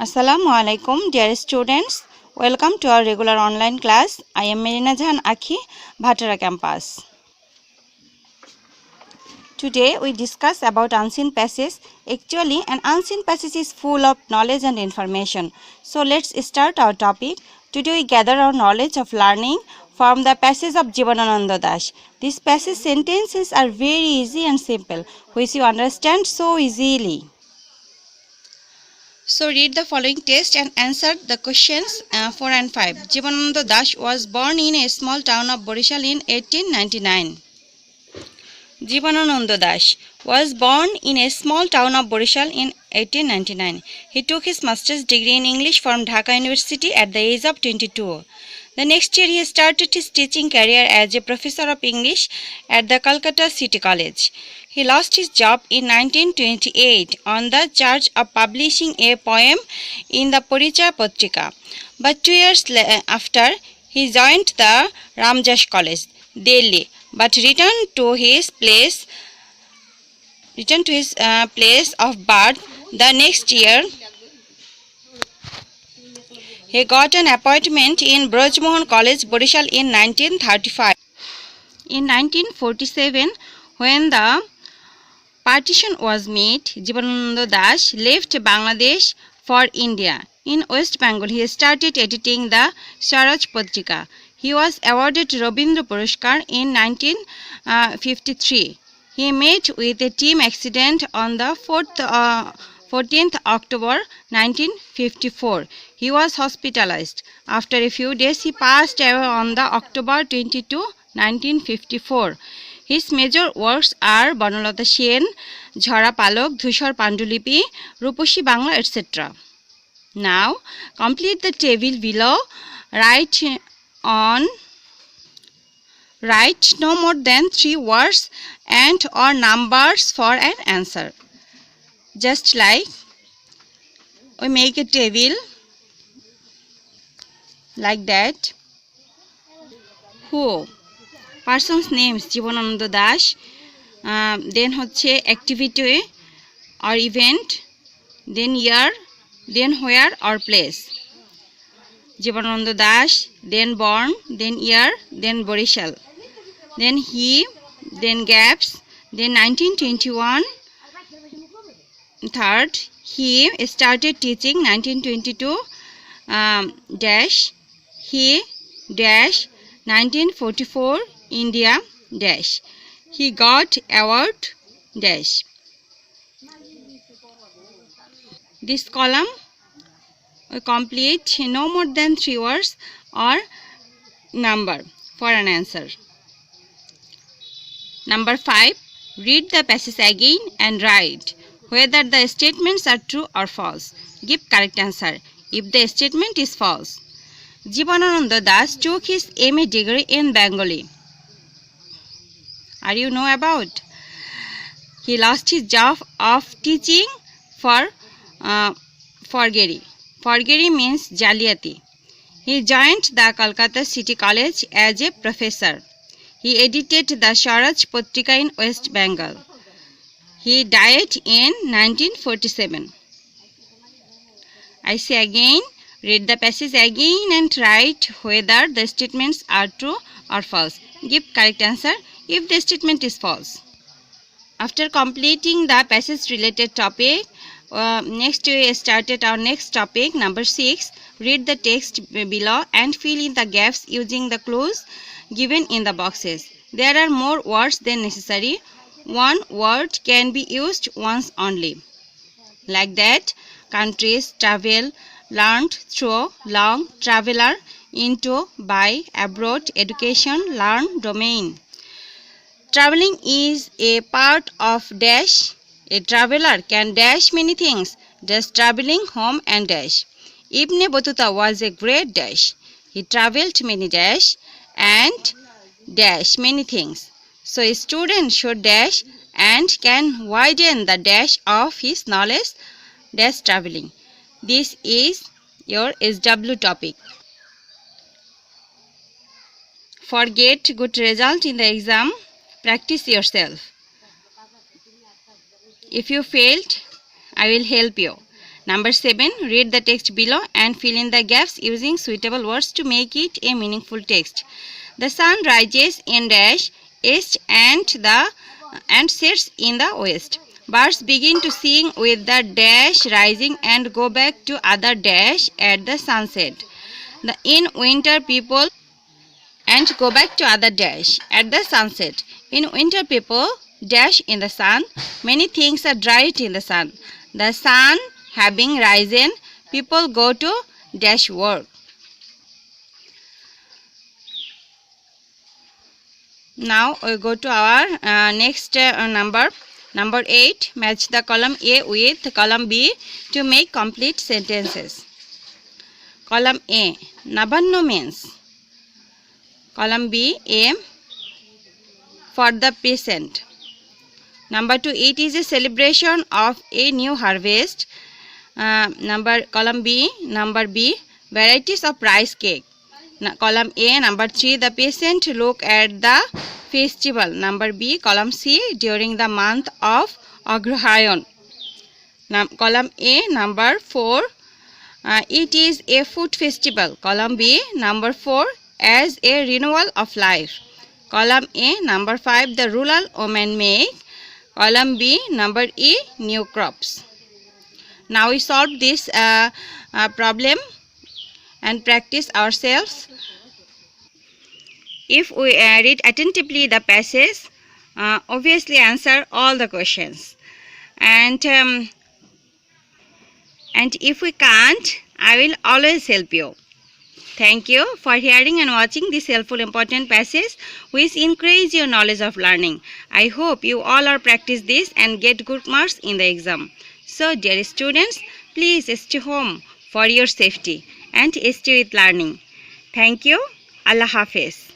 Assalamu alaikum, dear students. Welcome to our regular online class. I am Merina Jahan Akhi, Bhatara campus. Today we discuss about unseen passage. Actually, an unseen passage is full of knowledge and information. So let's start our topic. Today we gather our knowledge of learning from the passage of Jivanananda Das. These passage sentences are very easy and simple, which you understand so easily. So read the following text and answer the questions 4 and 5. Jivanananda Das was born in a small town of Borishal in 1899. Jivanananda Das was born in a small town of Borishal in 1899. He took his master's degree in English from Dhaka University at the age of 22. The next year he started his teaching career as a professor of English at the Calcutta City College. He lost his job in 1928 on the charge of publishing a poem in the Parichaya Patrika. But 2 years after, he joined the Ramjas College, Delhi, but returned to his place of birth the next year. He got an appointment in Braj Mohan College, Borishal in 1935. In 1947, when the partition was made, Jivanananda Das left Bangladesh for India. In West Bengal, he started editing the Swaraj Patrika. He was awarded Rabindra Puruskar in 1953. He met with a team accident on the 14th October 1954. He was hospitalized. After a few days, he passed away on the October 22, 1954. His major works are Banalata Sen, Jhara Palok, Dhushar Pandulipi, Ruposhi Bangla, etc. Now, complete the table below. Write no more than 3 words and or numbers for an answer. Just like we make a table like that. Who? Person's names Jivanananda Das, then hoche activity or event, then year, then where or place. Jivanananda Das, then born, then year, then Borishal, then he, then gaps, then 1921. Third, he started teaching 1922 dash, he dash 1944 India dash, he got award dash. This column we complete no more than 3 words or number for an answer. Number 5, read the passage again and write whether the statements are true or false. Give correct answer if the statement is false. Jivanananda Das took his MA degree in Bengali. Are you know about? He lost his job of teaching for forgery. Forgery means Jaliati. He joined the Calcutta City College as a professor. He edited the Swaraj Patrika in West Bengal. He died in 1947. I say again, read the passage again and write whether the statements are true or false. Give correct answer if the statement is false. After completing the passage related topic, next we started our next topic, number 6. Read the text below and fill in the gaps using the clues given in the boxes. There are more words than necessary. One word can be used once only. Like that, countries, travel, learned, through, long, traveler, into, by, abroad, education, learn, domain. Traveling is a part of dash. A traveler can dash many things, just traveling home and dash. Ibn Battuta was a great dash. He traveled many dash and dash many things. So a student should dash and can widen the dash of his knowledge dash traveling. This is your SW topic. For get good result in the exam, practice yourself. If you failed, I will help you. Number 7. Read the text below and fill in the gaps using suitable words to make it a meaningful text. The sun rises in dash east and sets in the west. Birds begin to sing with the dash rising and go back to other dash at the sunset. In winter people and go back to other dash at the sunset. In winter people dash in the sun. Many things are dried in the sun. The sun having risen, people go to dash work. Now we go to our next number. Number 8. Match the column A with column B to make complete sentences. Column A. Nabanno means. Column B. A for the peasant. Number 2. It is a celebration of a new harvest. Column B. Number B. Varieties of rice cake. Column A. Number 3. The peasant look at the festival. Number B. Column C. During the month of Agrahayan. Column A. Number 4. It is a food festival. Column B. Number 4. As a renewal of life. Column A. Number 5. The rural women make. Column B. Number E. New crops. Now we solve this problem and practice ourselves. If we read attentively the passage, obviously answer all the questions. And if we can't, I will always help you. Thank you for hearing and watching this helpful important passage which increase your knowledge of learning. I hope you all are practice this and get good marks in the exam. So dear students, please stay home for your safety and stay with learning. Thank you. Allah Hafiz.